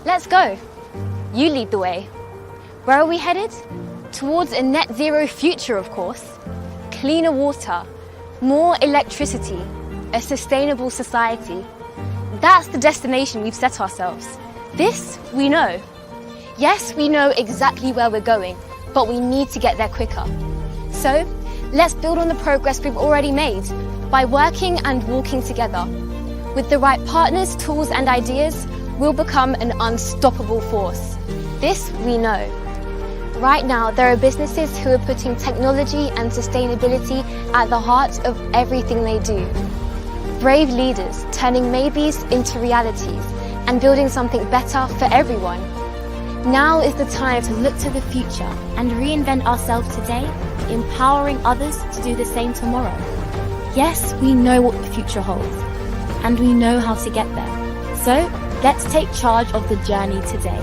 Let's go. You lead the way. Where are we headed? Towards a net zero future, of course. Cleaner water, more electricity, a sustainable society. That's the destination we've set ourselves. This we know. Yes, we know exactly where we're going, but we need to get there quicker. So, let's build on the progress we've already made by working and walking together. With the right partners, tools and ideas, we'll become an unstoppable force. This we know. Right now, there are businesses who are putting technology and sustainability at the heart of everything they do. Brave leaders turning maybes into realities and building something better for everyone. Now is the time to look to the future and reinvent ourselves today, empowering others to do the same tomorrow. Yes, we know what the future holds, and we know how to get there. So, let's take charge of the journey today.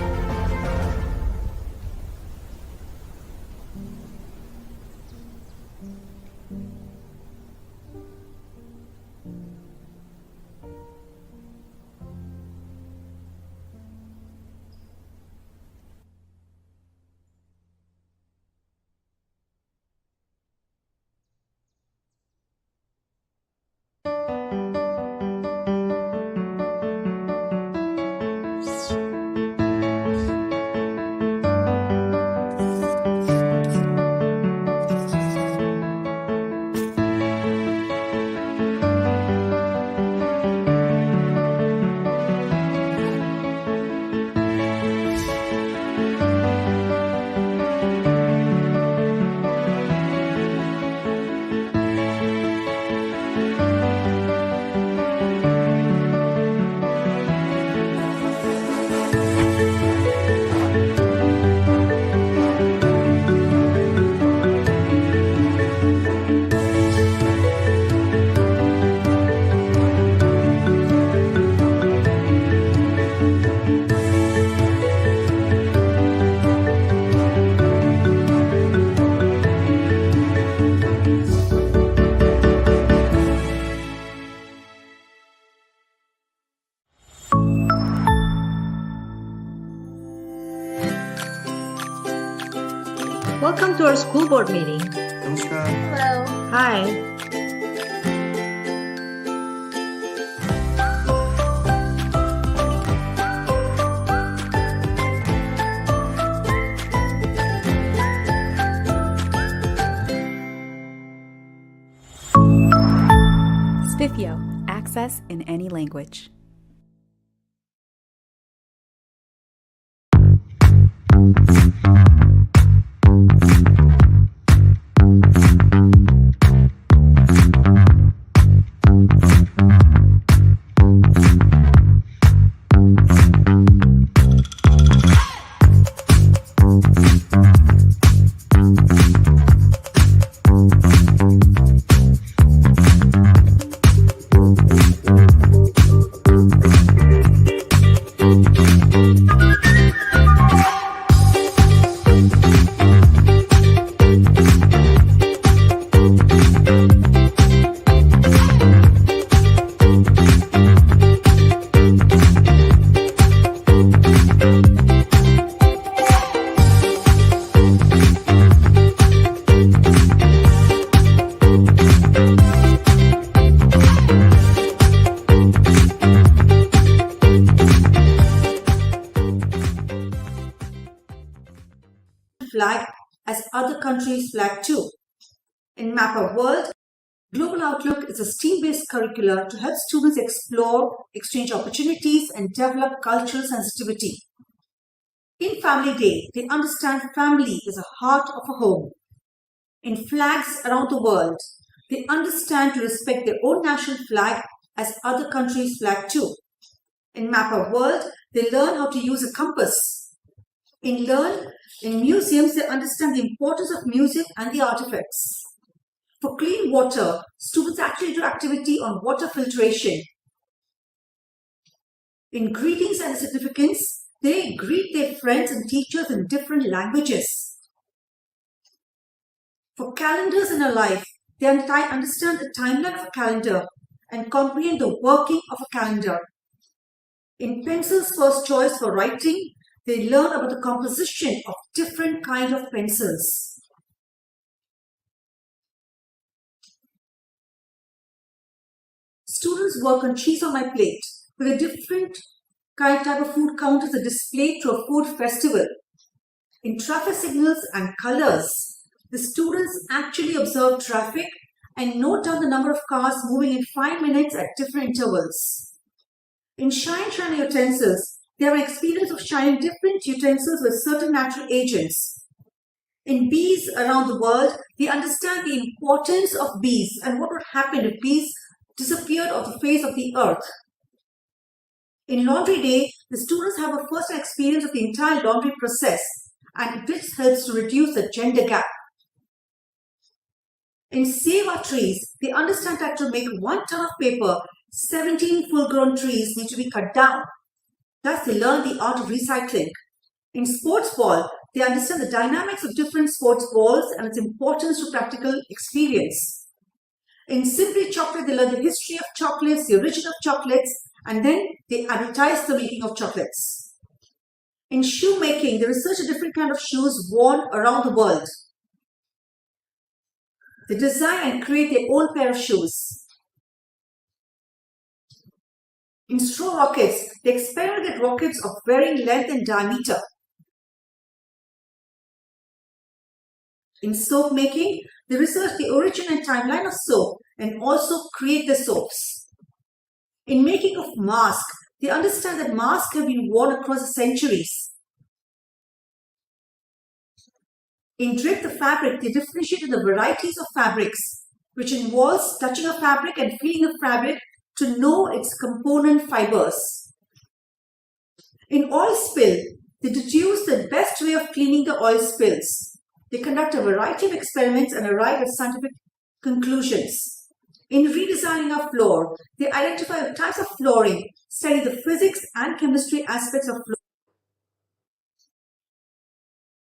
Welcome to our school board meeting. Namaskar. Hello. Hi. SVKM, access in any language. Flag as other countries' flag too. In Map of World, Global Outlook is a STEAM-based curricula to help students explore, exchange opportunities, and develop cultural sensitivity. In Family Day, they understand family is the heart of a home. In Flags Around the World, they understand to respect their own national flag as other countries' flag too. In Map of World, they learn how to use a compass. In museums, they understand the importance of music and the artifacts. For clean water, students actually do activity on water filtration. In greetings and significance, they greet their friends and teachers in different languages. For calendars in a life, they understand the timeline of a calendar and comprehend the working of a calendar. In pencils first choice for writing, they learn about the composition of different kinds of pencils. Students work on cheese on my plate with a different type of food count as a display to a food festival. In traffic signals and colors, the students actually observe traffic and note down the number of cars moving in 5 minutes at different intervals. In shining utensils, they have an experience of shining different utensils with certain natural agents. In bees around the world, they understand the importance of bees and what would happen if bees disappeared off the face of the earth. In Laundry Day, the students have a first-hand experience of the entire laundry process, and this helps to reduce the gender gap. In Save Our Trees, they understand that to make 1 ton of paper, 17 full-grown trees need to be cut down. Thus, they learn the art of recycling. In Sports Ball, they understand the dynamics of different sports balls and its importance to practical experience. In Simply Chocolate, they learn the history of chocolates, the origin of chocolates, and then they advertise the making of chocolates. In shoemaking, they research a different kind of shoes worn around the world. They design and create their own pair of shoes. In straw rockets, they experiment with rockets of varying length and diameter. In soap making, they research the origin and timeline of soap and also create the soaps. In making of masks, they understand that masks have been worn across the centuries. In Drape the Fabric, they differentiated the varieties of fabrics, which involves touching a fabric and feeling the fabric to know its component fibers. In Oil Spill, they deduce the best way of cleaning the oil spills. They conduct a variety of experiments and arrive at scientific conclusions. In Redesigning Our Floor, they identify the types of flooring, study the physics and chemistry aspects of floor.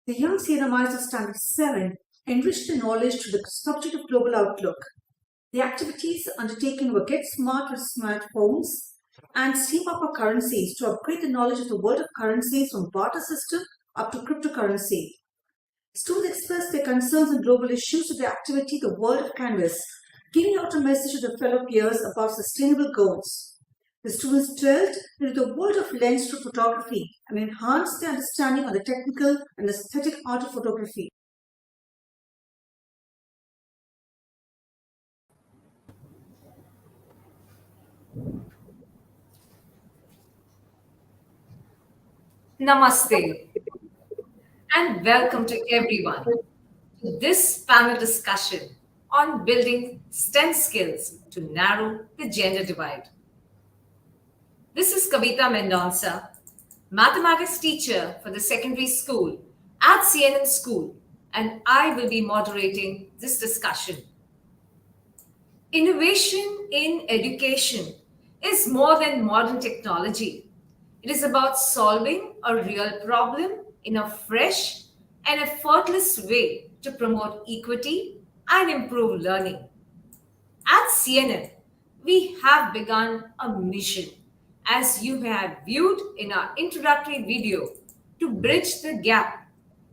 The young CNMIs of Standard 7 enrich their knowledge to the subject of global outlook. The activities undertaken were Get Smart with smartphones and Steam Up Our Currencies to upgrade the knowledge of the world of currencies from barter system up to cryptocurrency. Students express their concerns on global issues with the activity The World of Canvas, giving out a message to their fellow peers about sustainable goals. The students delved into the world of lens through photography and enhanced their understanding of the technical and aesthetic art of photography. Namaste and welcome to everyone to this panel discussion on building STEM skills to narrow the gender divide. This is Kavita Mendonca, mathematics teacher for the secondary school at CNM School, and I will be moderating this discussion. Innovation in education is more than modern technology. It is about solving a real problem in a fresh and effortless way to promote equity and improve learning. At CNM, we have begun a mission, as you have viewed in our introductory video, to bridge the gap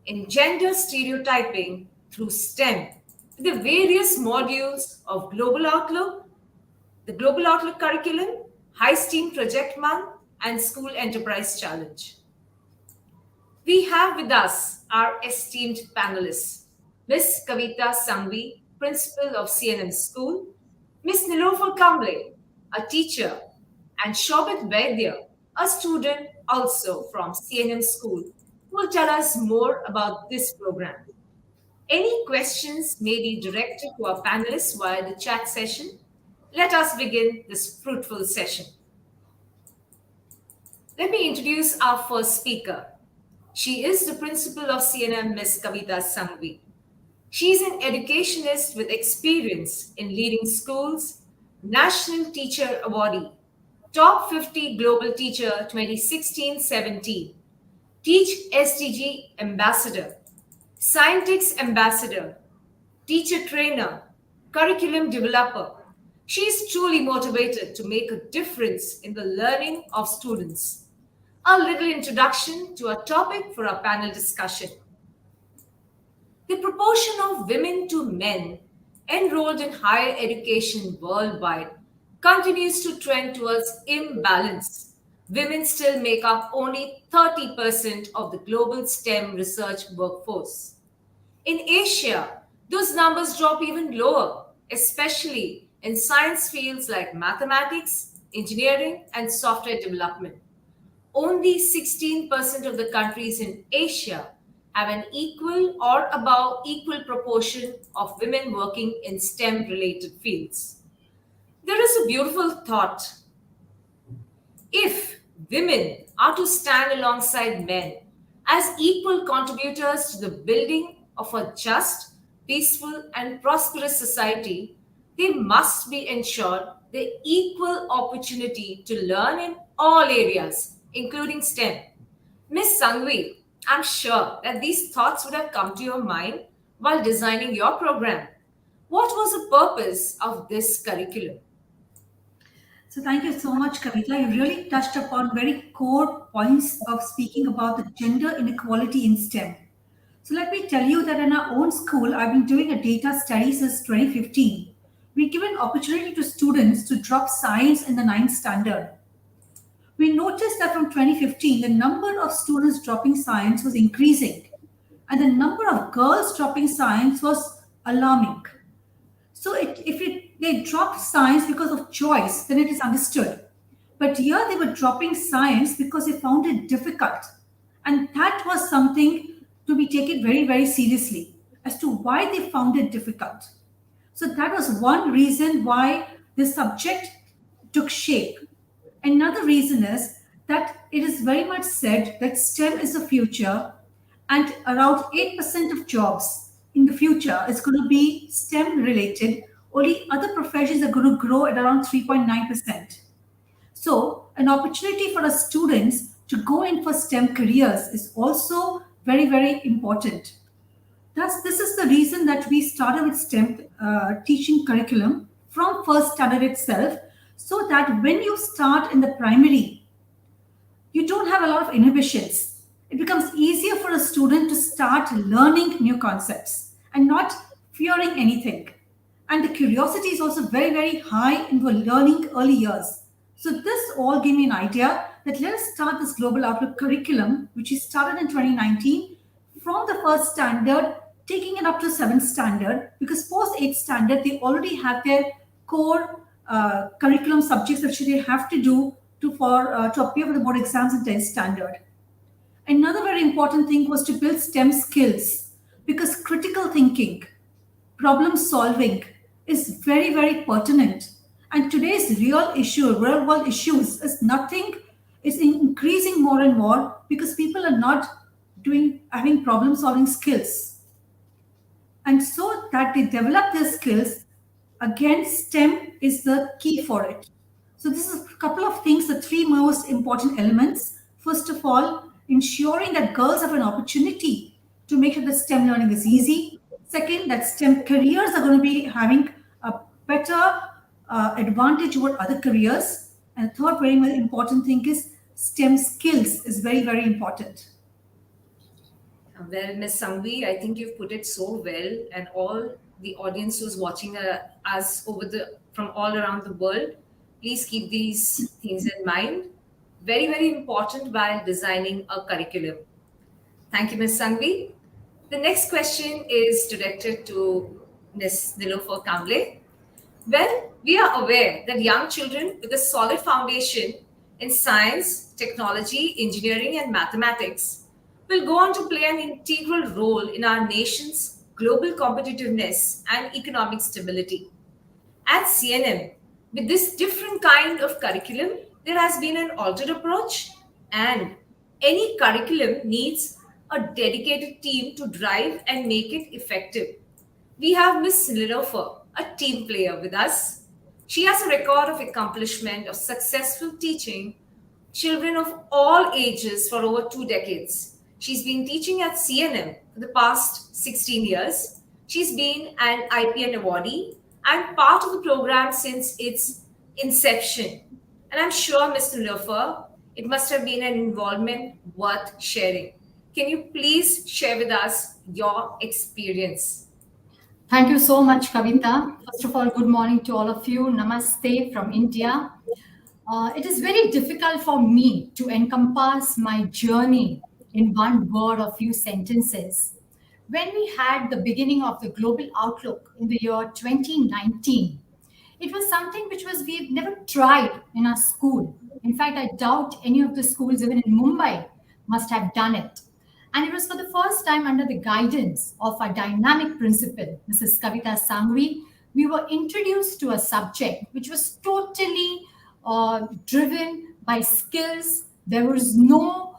in gender stereotyping through STEM with the various modules of Global Outlook, the Global Outlook curriculum, High STEAM Project Month, and School Enterprise Challenge. We have with us our esteemed panelists, Ms. Kavita Sangvi, Principal of CNM School, Ms. Nilofer Kamble, a teacher, and Shobit Vaidya, a student also from CNM School, who will tell us more about this program. Any questions may be directed to our panelists via the chat session. Let us begin this fruitful session. Let me introduce our first speaker. She is the principal of CNM, Ms. Kavita Sangvi. She is an educationist with experience in leading schools, National Teacher Awardee, Top 50 Global Teacher 2016-17, Teach SDG Ambassador, Scientix Ambassador, Teacher Trainer, Curriculum Developer, She is truly motivated to make a difference in the learning of students. A little introduction to our topic for our panel discussion. The proportion of women to men enrolled in higher education worldwide continues to trend towards imbalance. Women still make up only 30% of the global STEM research workforce. In Asia, those numbers drop even lower, especially in science fields like mathematics, engineering, and software development. Only 16% of the countries in Asia have an equal or above equal proportion of women working in STEM related fields. There is a beautiful thought. If women are to stand alongside men as equal contributors to the building of a just, peaceful, and prosperous society, they must be ensured the equal opportunity to learn in all areas, including STEM. Miss Sangvi, I'm sure that these thoughts would have come to your mind while designing your program. What was the purpose of this curriculum? So thank you so much, Kavita. You really touched upon very core points of speaking about the gender inequality in STEM. So let me tell you that in our own school, I've been doing a data study since 2015. We give an opportunity to students to drop science in the ninth standard. We noticed that from 2015, the number of students dropping science was increasing, and the number of girls dropping science was alarming. So they dropped science because of choice, then it is understood. But here they were dropping science because they found it difficult. And that was something to be taken very, very seriously as to why they found it difficult. So that was one reason why this subject took shape. Another reason is that it is very much said that STEM is the future, and around 8% of jobs in the future is going to be STEM related. Only other professions are going to grow at around 3.9%. So, an opportunity for our students to go in for STEM careers is also very, very important. Thus, this is the reason that we started with STEM teaching curriculum from first standard itself, so that when you start in the primary, you don't have a lot of inhibitions. It becomes easier for a student to start learning new concepts and not fearing anything. And the curiosity is also very, very high in the learning early years. So this all gave me an idea that let us start this Global Outlook curriculum, which is started in 2019, from the first standard, taking it up to seventh standard, because post eighth standard, they already have their core curriculum subjects that they have to do to appear for the board exams in 10th standard. Another very important thing was to build STEM skills, because critical thinking, problem solving is very, very pertinent. And today's real world issues is increasing more and more because people are not having problem solving skills. And so that they develop their skills, again, STEM is the key for it. So this is a couple of things, the three most important elements. First of all, ensuring that girls have an opportunity to make sure that STEM learning is easy. Second, that STEM careers are going to be having a better advantage over other careers. And third, very, very important thing is STEM skills is very, very important. Well, Ms. Sangvi, I think you've put it so well, and all the audience who's watching us from all around the world, please keep these things in mind. Very, very important while designing a curriculum. Thank you, Ms. Sangvi. The next question is directed to Ms. Nilofer Kamble. Well, we are aware that young children with a solid foundation in science, technology, engineering, and mathematics will go on to play an integral role in our nation's global competitiveness and economic stability. At CNM, with this different kind of curriculum, there has been an altered approach, and any curriculum needs a dedicated team to drive and make it effective. We have Miss Nilofer, a team player, with us. She has a record of accomplishment of successful teaching children of all ages for over 2 decades. She's been teaching at CNM for the past 16 years. She's been an IPN awardee, and part of the program since its inception. And I'm sure, Mr. Lofer, it must have been an involvement worth sharing. Can you please share with us your experience? Thank you so much, Kavita. First of all, good morning to all of you. Namaste from India. It is very difficult for me to encompass my journey in one word or few sentences. When we had the beginning of the global outlook in the year 2019, it was something which was we've never tried in our school. In fact, I doubt any of the schools, even in Mumbai, must have done it. And it was for the first time under the guidance of our dynamic principal, Mrs. Kavita Sangvi, we were introduced to a subject which was totally driven by skills. There was no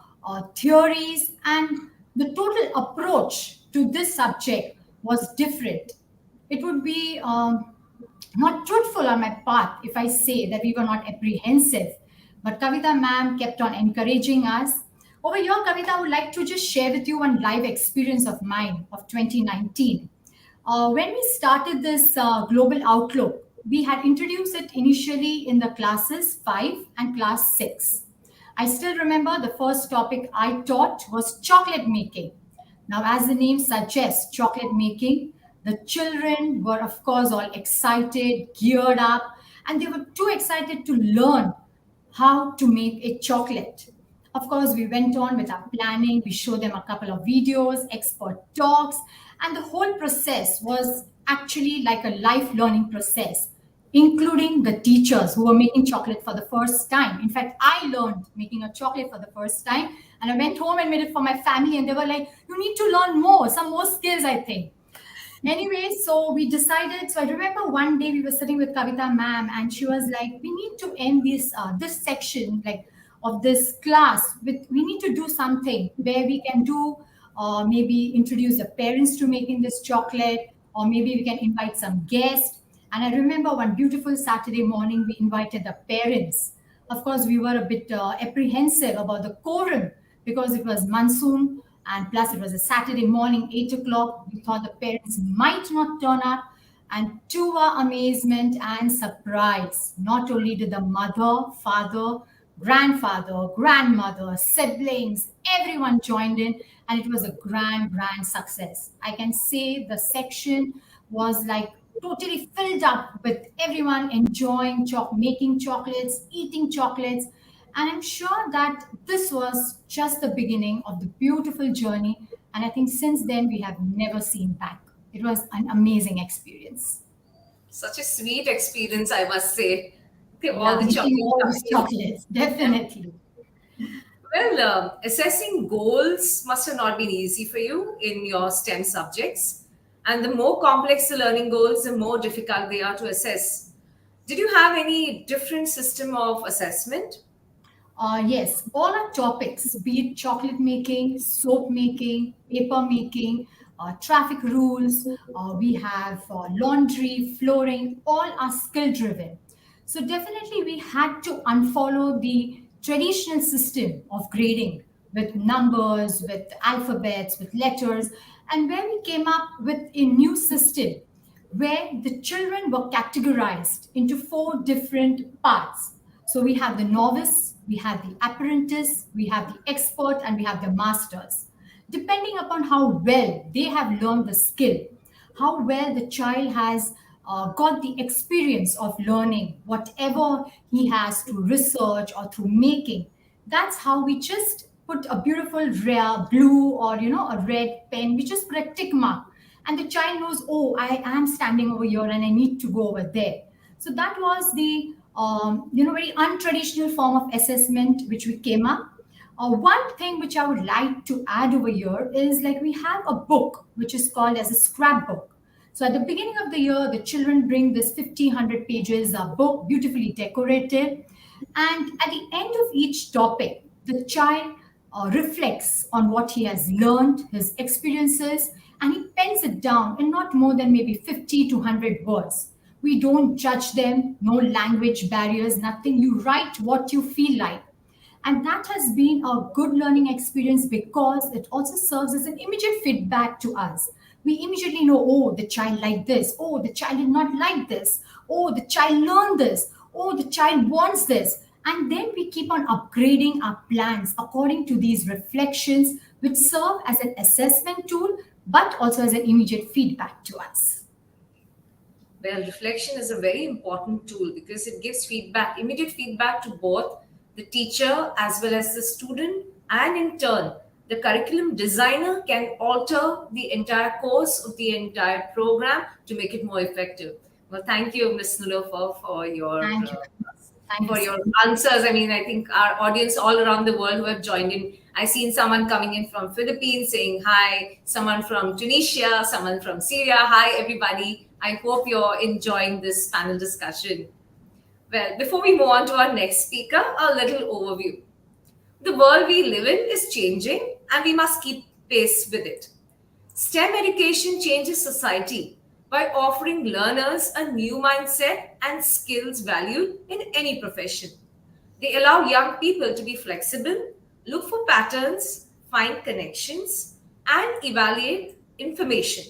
theories, and the total approach to this subject was different. It would be not truthful on my part if I say that we were not apprehensive. But Kavita ma'am kept on encouraging us. Over here, Kavita, I would like to just share with you one live experience of mine of 2019. When we started this global outlook, we had introduced it initially in the classes 5 and class 6. I still remember the first topic I taught was chocolate making. Now, as the name suggests, chocolate making, the children were, of course, all excited, geared up, and they were too excited to learn how to make a chocolate. Of course, we went on with our planning. We showed them a couple of videos, expert talks, and the whole process was actually like a life learning process, including the teachers who were making chocolate for the first time. In fact, I learned making a chocolate for the first time, and I went home and made it for my family, and they were like, you need to learn more, some more skills, I think. Anyway, so we decided. So I remember one day we were sitting with Kavita ma'am, and she was like, "We need to end this section like of this class with. We need to do something where we can do maybe introduce the parents to making this chocolate, or maybe we can invite some guests." And I remember one beautiful Saturday morning we invited the parents. Of course, we were a bit apprehensive about the quorum because it was monsoon. And plus, it was a Saturday morning, 8 o'clock. We thought the parents might not turn up. And to our amazement and surprise, not only did the mother, father, grandfather, grandmother, siblings, everyone joined in. And it was a grand, grand success. I can say the section was like totally filled up with everyone enjoying making chocolates, eating chocolates. And I'm sure that this was just the beginning of the beautiful journey. And I think since then, we have never seen back. It was an amazing experience. Such a sweet experience, I must say. Okay, Yeah, all the making all those chocolate. chocolates, definitely. Well, assessing goals must have not been easy for you in your STEM subjects. And the more complex the learning goals, the more difficult they are to assess. Did you have any different system of assessment? Yes, all our topics, be it chocolate making, soap making, paper making, traffic rules, we have laundry, flooring, all are skill driven. So, definitely, we had to unfollow the traditional system of grading with numbers, with alphabets, with letters. And where we came up with a new system where the children were categorized into 4 different parts. So we have the novice, we have the apprentice, we have the expert, and we have the masters. Depending upon how well they have learned the skill, how well the child has got the experience of learning whatever he has through research or through making, that's how we just put a beautiful rare blue or a red pen. We just put a tick mark, and the child knows, oh, I am standing over here and I need to go over there. So that was the very untraditional form of assessment which we came up. One thing which I would like to add over here is like we have a book which is called as a scrapbook. So at the beginning of the year, the children bring this 100 pages book, beautifully decorated. And at the end of each topic, the child reflects on what he has learned, his experiences, and he pens it down in not more than maybe 50 to 100 words. We don't judge them, no language barriers, nothing. You write what you feel like. And that has been a good learning experience because it also serves as an immediate feedback to us. we immediately know, oh, the child liked this, oh, the child did not like this, oh, the child learned this, oh, the child wants this. And then we keep on upgrading our plans according to these reflections, which serve as an assessment tool, but also as an immediate feedback to us. Well, reflection is a very important tool because it gives feedback, immediate feedback to both the teacher as well as the student, and in turn, the curriculum designer can alter the entire course of the entire program to make it more effective. Well, thank you, Ms. Nilofer, for your Thank you. Thank for you. your answers. I mean, I think our audience all around the world who have joined in. I've seen someone coming in from Philippines saying hi, someone from Tunisia, someone from Syria. Hi, everybody. I hope you're enjoying this panel discussion. Well, before we move on to our next speaker, a little overview. The world we live in is changing and we must keep pace with it. STEM education changes society by offering learners a new mindset and skills valued in any profession. They allow young people to be flexible, look for patterns, find connections, and evaluate information.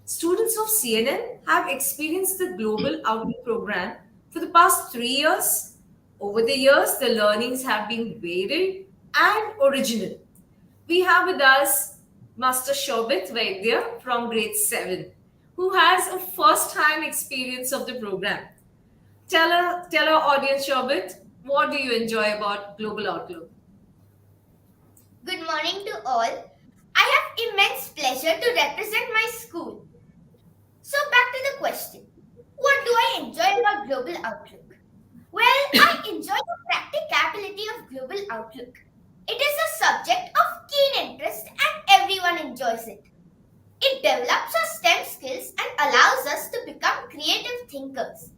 Students of CNN have experienced the Global Outlook program for the past 3 years. Over the years, the learnings have been varied and original. We have with us Master Shobit Vaidya from grade 7, who has a first-time experience of the program. Tell our audience, Shobit, what do you enjoy about Global Outlook? Good morning to all. I have immense pleasure to represent my school. So back to the question. What do I enjoy about Global Outlook? Well, I enjoy the practicability of Global Outlook. It is a subject of keen interest and everyone enjoys it. It develops our STEM skills and allows us to become creative thinkers.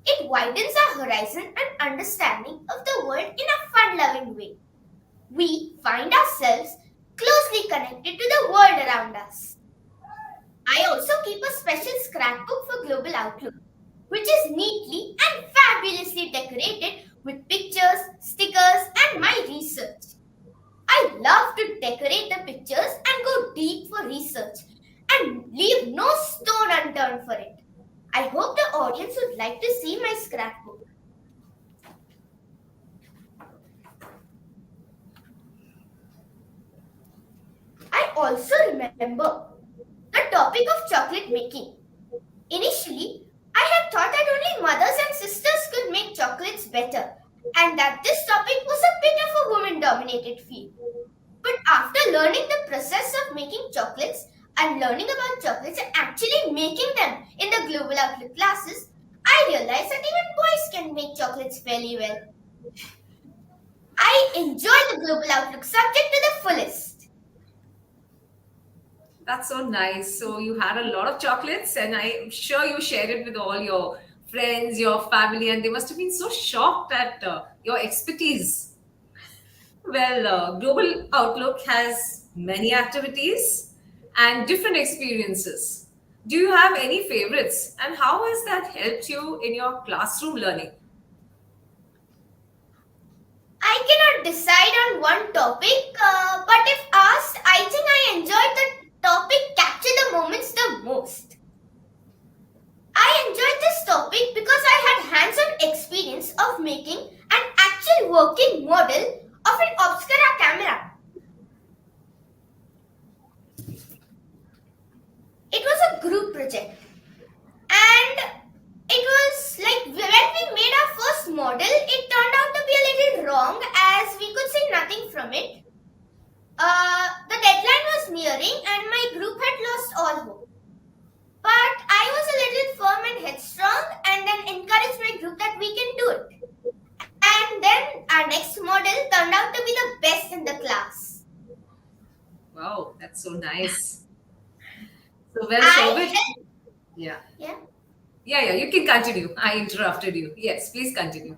It widens our horizon and understanding of the world in a fun-loving way. We find ourselves closely connected to the world around us. I also keep a special scrapbook for Global Outlook, which is neatly and fabulously decorated with pictures, stickers, and my research. I love to decorate the pictures and go deep for research and leave no stone unturned for it. I hope the audience would like to see my scrapbook. I also remember the topic of chocolate making. Initially, I had thought that only mothers and sisters could make chocolates better and that this topic was a bit of a woman-dominated field. But after learning the process of making chocolates and learning about chocolates and actually making them in the Global Outlook classes, I realized that even boys can make chocolates fairly well. I enjoy the Global Outlook subject to the fullest. That's so nice. So you had a lot of chocolates, and I'm sure you shared it with all your friends, your family, and they must have been so shocked at your expertise. Well, Global Outlook has many activities and different experiences. Do you have any favorites, and how has that helped you in your classroom learning? I cannot decide on one topic, but if asked, I think I enjoyed the topic Capture the Moments the most. I enjoyed this topic because I had hands-on experience of making an actual working model of an Obscura camera. It was a group project and it was like when we made our first model, it turned out to be a little wrong as we could see nothing from it. The deadline was nearing and my group had lost all hope. But I was a little firm and headstrong and then encouraged my group that we can do it. And then our next model turned out to be the best in the class. Wow, that's so nice. So well, I Shobit, yeah. Yeah. Yeah, you can continue. I interrupted you. Yes, please continue.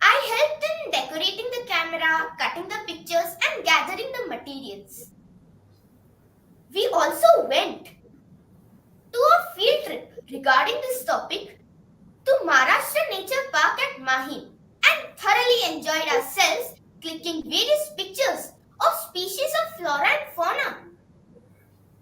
I helped in decorating the camera, cutting the pictures, and gathering the materials. We also went to a field trip regarding this topic to Maharashtra Nature Park at Mahim and thoroughly enjoyed ourselves clicking various pictures of species of flora and fauna.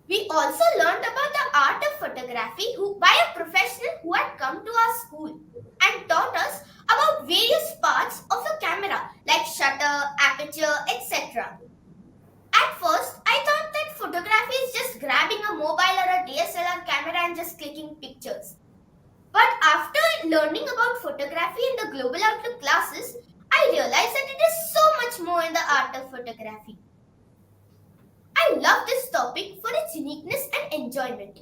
We also learned about the art of photography by a professional who had come to our school and taught us about various parts of a camera like shutter, aperture, etc. At first, I thought that photography is just grabbing a mobile or a DSLR camera and just clicking pictures. But after learning about photography in the Global Outlook classes, I realized that it is so much more in the art of photography. I love this topic for its uniqueness and enjoyment.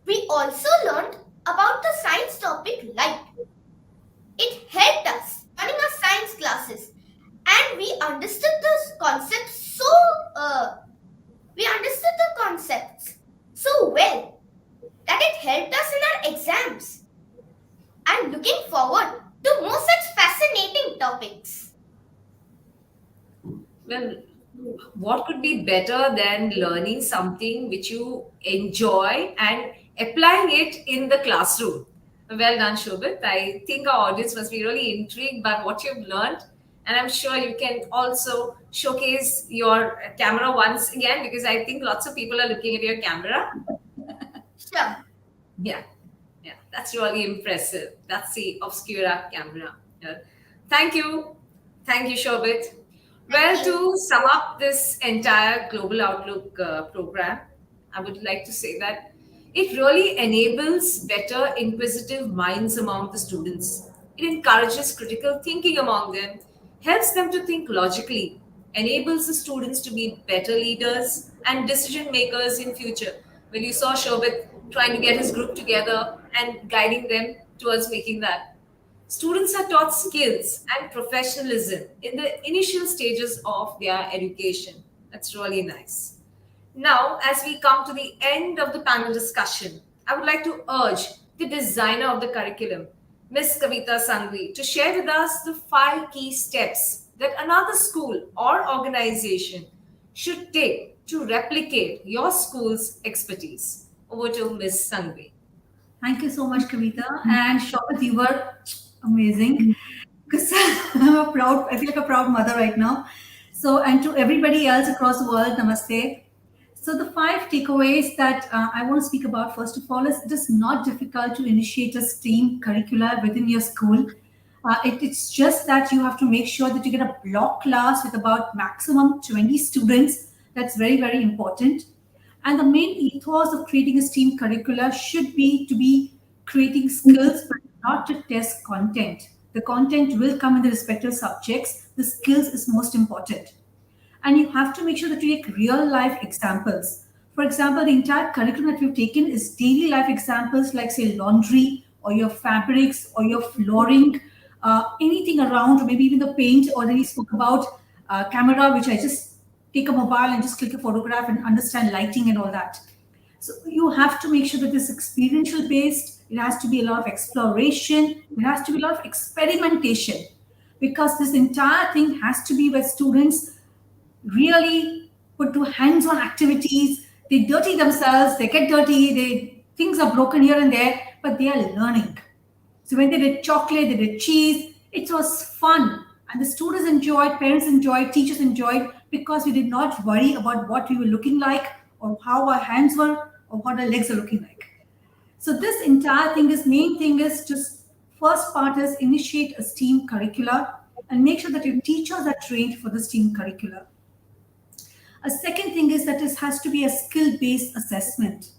We also learned about the science topic light. It helped us running our science classes, and we understood the concepts so well that it helped us in our exams. I'm looking forward to more such fascinating topics. Well, what could be better than learning something which you enjoy and applying it in the classroom? Well done, Shobit. I think our audience must be really intrigued by what you've learned. And I'm sure you can also showcase your camera once again, because I think lots of people are looking at your camera. Sure. Yeah, yeah, that's really impressive. That's the Obscura camera. Yeah. Thank you. Thank you, Shobit. Well, to sum up this entire Global Outlook program, I would like to say that it really enables better inquisitive minds among the students. It encourages critical thinking among them, helps them to think logically, enables the students to be better leaders and decision makers in future. When you saw Shobit trying to get his group together and guiding them towards making that. Students are taught skills and professionalism in the initial stages of their education. That's really nice. Now, as we come to the end of the panel discussion, I would like to urge the designer of the curriculum, Ms. Kavita Sangvi, to share with us the 5 key steps that another school or organization should take to replicate your school's expertise. Over to Ms. Sangvi. Thank you so much, Kavita. And Shobit, you were amazing. Because I'm proud, I feel like a proud mother right now. So, and to everybody else across the world, namaste. So, the 5 takeaways that I want to speak about, first of all, is it is not difficult to initiate a STEAM curricula within your school. It's just that you have to make sure that you get a block class with about maximum 20 students. That's very, very important. And the main ethos of creating a STEAM curricula should be to be creating skills, but not to test content. The content will come in the respective subjects. The skills is most important. And you have to make sure that you take real life examples. For example, the entire curriculum that we've taken is daily life examples like, say, laundry or your fabrics or your flooring, anything around, or maybe even the paint. Already spoke about camera, which I just take a mobile and just click a photograph and understand lighting and all that. So you have to make sure that this experiential based, it has to be a lot of exploration, it has to be a lot of experimentation, because this entire thing has to be where students really put to hands-on activities. They dirty themselves, they get dirty, things are broken here and there, but they are learning. So when they did chocolate, they did cheese, it was fun. And the students enjoyed, parents enjoyed, teachers enjoyed, because we did not worry about what we were looking like or how our hands were or what our legs are looking like. So this entire thing, this main thing is just, first part is initiate a STEAM curricula and make sure that your teachers are trained for the STEAM curricula. A second thing is that it has to be a skill-based assessment.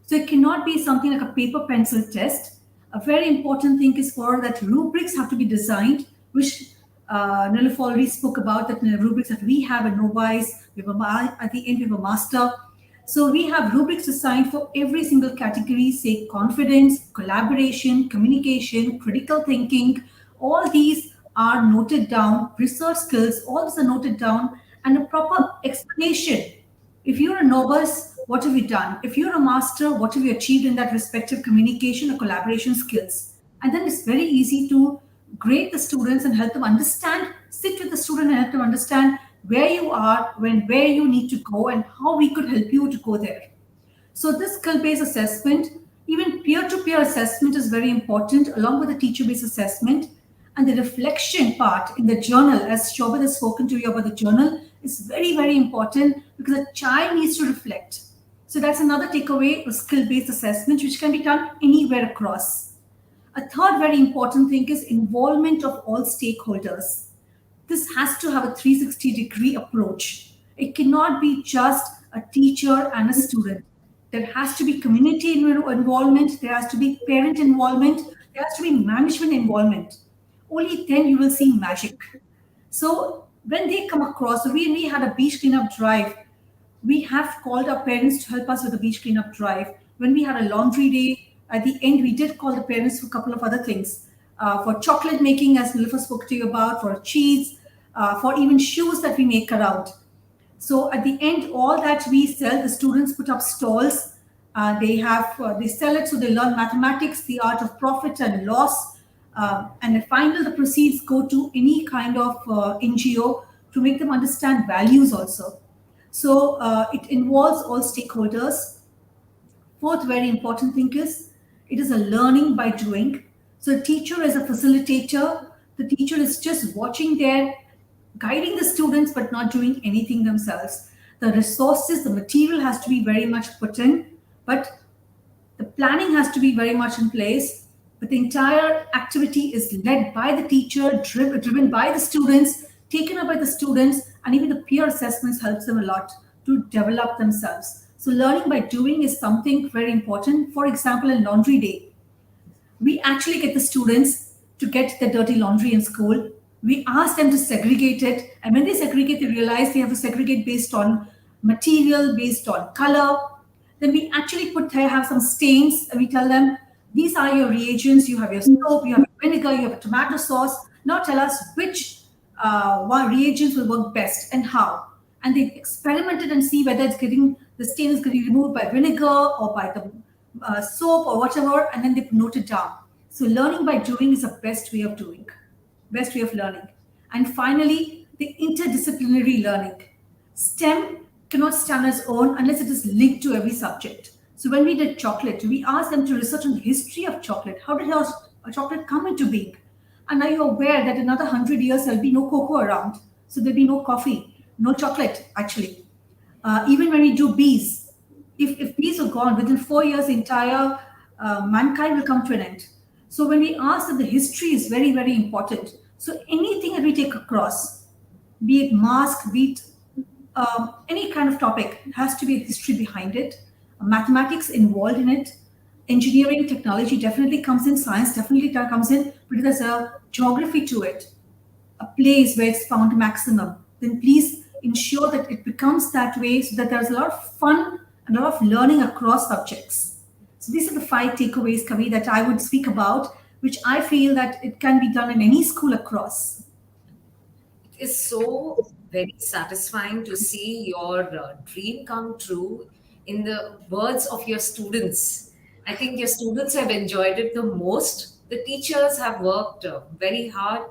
So it cannot be something like a paper pencil test. A very important thing is for that rubrics have to be designed, which Niluf already spoke about, that rubrics that we have a novice, we have at the end we have a master. So we have rubrics designed for every single category, say confidence, collaboration, communication, critical thinking. All these are noted down, research skills, all these are noted down, and a proper explanation. If you're a novice, what have you done? If you're a master, what have you achieved in that respective communication or collaboration skills? And then it's very easy to grade the students and help them understand, sit with the student and help them understand where you are, where you need to go, and how we could help you to go there. So this skill-based assessment, even peer-to-peer assessment is very important, along with the teacher-based assessment. And the reflection part in the journal, as Shobit has spoken to you about the journal, is very, very important, because a child needs to reflect. So that's another takeaway, a skill-based assessment, which can be done anywhere across. A third very important thing is involvement of all stakeholders. This has to have a 360-degree approach. It cannot be just a teacher and a student. There has to be community involvement, there has to be parent involvement, there has to be management involvement. Only then you will see magic. So when they come across, we had a beach cleanup drive. We have called our parents to help us with the beach cleanup drive. When we had a laundry day, at the end, we did call the parents for a couple of other things. For chocolate making, as Nilüfer spoke to you about, for cheese, for even shoes that we make around. So at the end, all that we sell, the students put up stalls. They sell it, so they learn mathematics, the art of profit and loss, and the final the proceeds go to any kind of NGO to make them understand values also. So it involves all stakeholders. Fourth very important thing is it is a learning by doing. So the teacher is a facilitator. The teacher is just watching there, guiding the students, but not doing anything themselves. The resources, the material has to be very much put in, but the planning has to be very much in place. But the entire activity is led by the teacher, driven by the students, taken up by the students, and even the peer assessments helps them a lot to develop themselves. So learning by doing is something very important. For example, in laundry day, we actually get the students to get their dirty laundry in school. We ask them to segregate it. And when they segregate, they realize they have to segregate based on material, based on color. Then we actually have some stains, and we tell them, these are your reagents. You have your soap, you have your vinegar, you have a tomato sauce. Now tell us which reagents will work best and how. And they experimented and see whether the stain is getting removed by vinegar or by the soap or whatever, and then they note it down. So learning by doing is the best way of learning. And finally, the interdisciplinary learning. STEM cannot stand on its own unless it is linked to every subject. So when we did chocolate, we asked them to research on the history of chocolate. How did a chocolate come into being? And are you aware that in another 100 years, there'll be no cocoa around? So there'll be no coffee, no chocolate, actually. Even when we do bees, if bees are gone, within 4 years, the entire mankind will come to an end. So when we ask that, the history is very, very important. So anything that we take across, be it mask, be it any kind of topic, has to be a history behind it, mathematics involved in it, engineering, technology definitely comes in, science definitely comes in, but there's a geography to it, a place where it's found maximum. Then please ensure that it becomes that way, so that there's a lot of fun and a lot of learning across subjects. So these are the 5 takeaways, Kavi, that I would speak about, which I feel that it can be done in any school across. It is so very satisfying to see your dream come true in the words of your students. I think your students have enjoyed it the most. The teachers have worked very hard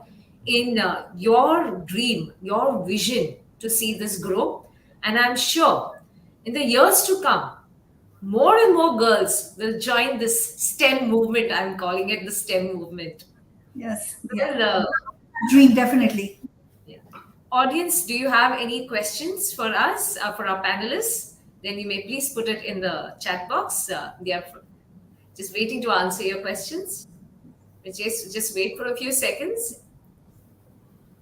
in your dream, your vision to see this grow. And I'm sure in the years to come, more and more girls will join this STEM movement. I'm calling it the STEM movement. Yes. Well, Dream, definitely. yeah. Audience, do you have any questions for us, for our panelists? Then you may please put it in the chat box. We are just waiting to answer your questions. Just wait for a few seconds.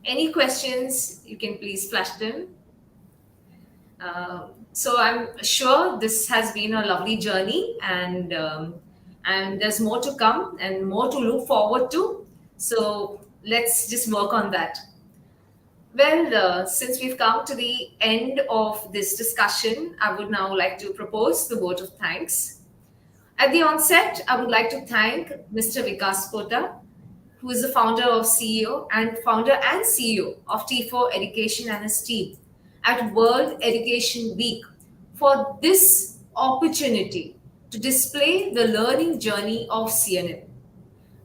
Any questions, you can please flash them. So I'm sure this has been a lovely journey, and there's more to come and more to look forward to. So let's just work on that. Well, since we've come to the end of this discussion, I would now like to propose the vote of thanks. At the onset, I would like to thank Mr. Vikas Kota, who is the founder and CEO of T4 Education and his team at World Education Week, for this opportunity to display the learning journey of CNM.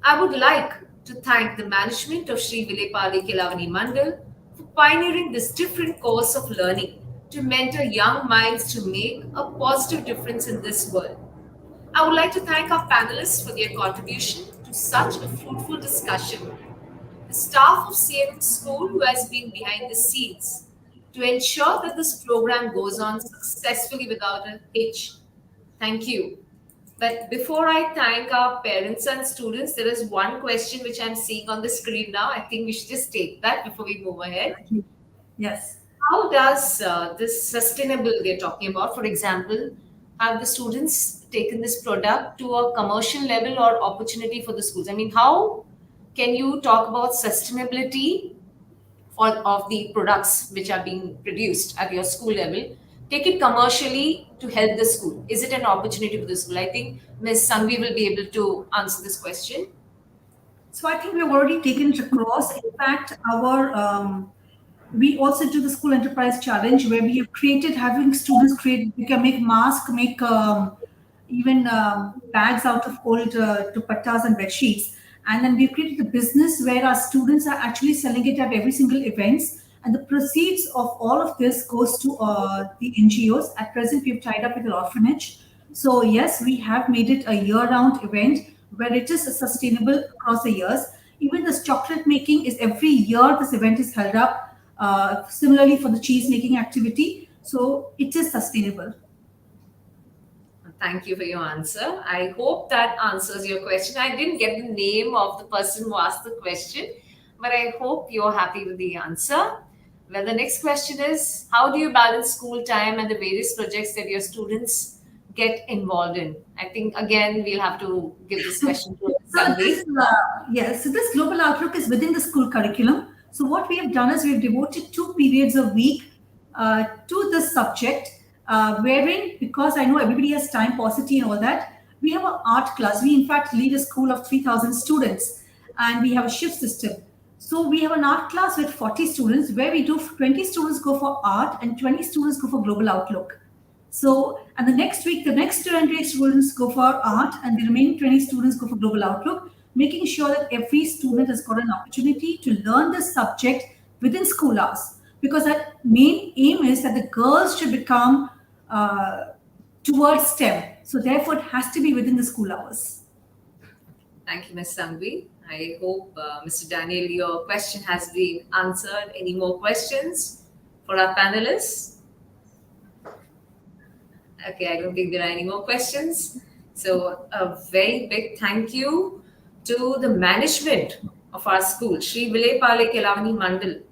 I would like to thank the management of Sri Vilepalli Kelavani Mandal for pioneering this different course of learning to mentor young minds to make a positive difference in this world. I would like to thank our panelists for their contribution to such a fruitful discussion. The staff of CNM School, who has been behind the scenes to ensure that this program goes on successfully without a hitch. Thank you. But before I thank our parents and students, there is one question which I'm seeing on the screen now. I think we should just take that before we move ahead. Yes. How does this sustainable they're talking about, for example, have the students taken this product to a commercial level or opportunity for the schools? I mean, how can you talk about sustainability of the products which are being produced at your school level, take it commercially to help the school? Is it an opportunity for the school? I think Ms. Sangvi will be able to answer this question. So I think we've already taken it across. In fact, our we also do the school enterprise challenge where we have created having students create. We can make masks, make even bags out of old dupattas and bed sheets, and then we've created a business where our students are actually selling it at every single events. And the proceeds of all of this goes to the NGOs. At present, we've tied up with an orphanage. So yes, we have made it a year-round event where it is sustainable across the years. Even this chocolate making is every year this event is held up. Similarly for the cheese making activity. So it is sustainable. Thank you for your answer. I hope that answers your question. I didn't get the name of the person who asked the question, but I hope you're happy with the answer. Well, the next question is, how do you balance school time and the various projects that your students get involved in? I think, again, we'll have to give this question to So Sandeep. yes, so this global outlook is within the school curriculum. So what we have done is we've devoted 2 periods a week to this subject, wherein, because I know everybody has time, paucity and all that, we have an art class. We in fact lead a school of 3,000 students and we have a shift system. So we have an art class with 40 students where we do 20 students go for art and 20 students go for global outlook. So, and the next week, the next 20 students go for art and the remaining 20 students go for global outlook, making sure that every student has got an opportunity to learn this subject within school hours. Because that main aim is that the girls should become towards STEM. So therefore, it has to be within the school hours. Thank you, Ms. Sangvi. I hope, Mr. Daniel, your question has been answered. Any more questions for our panelists? Okay, I don't think there are any more questions. So a very big thank you to the management of our school, Sri Vilepale Kelavani Mandal,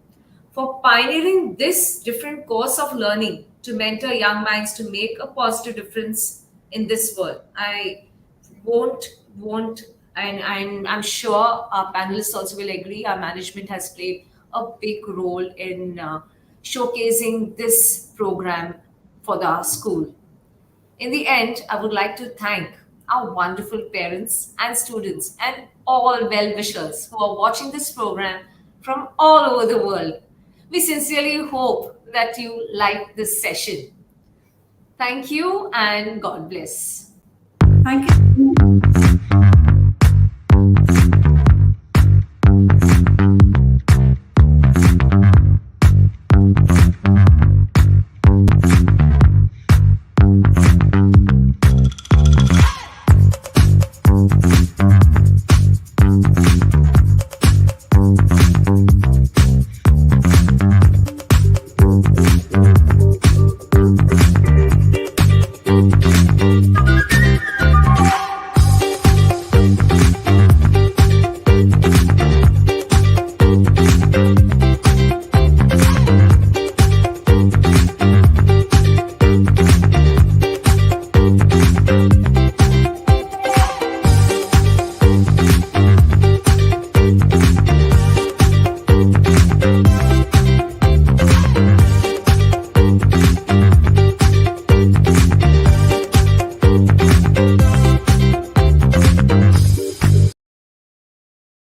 for pioneering this different course of learning to mentor young minds to make a positive difference in this world. I won't, and I'm sure our panelists also will agree, our management has played a big role in showcasing this program for the school. In the end, I would like to thank our wonderful parents and students and all well-wishers who are watching this program from all over the world. We sincerely hope that you like this session. Thank you and God bless. Thank you.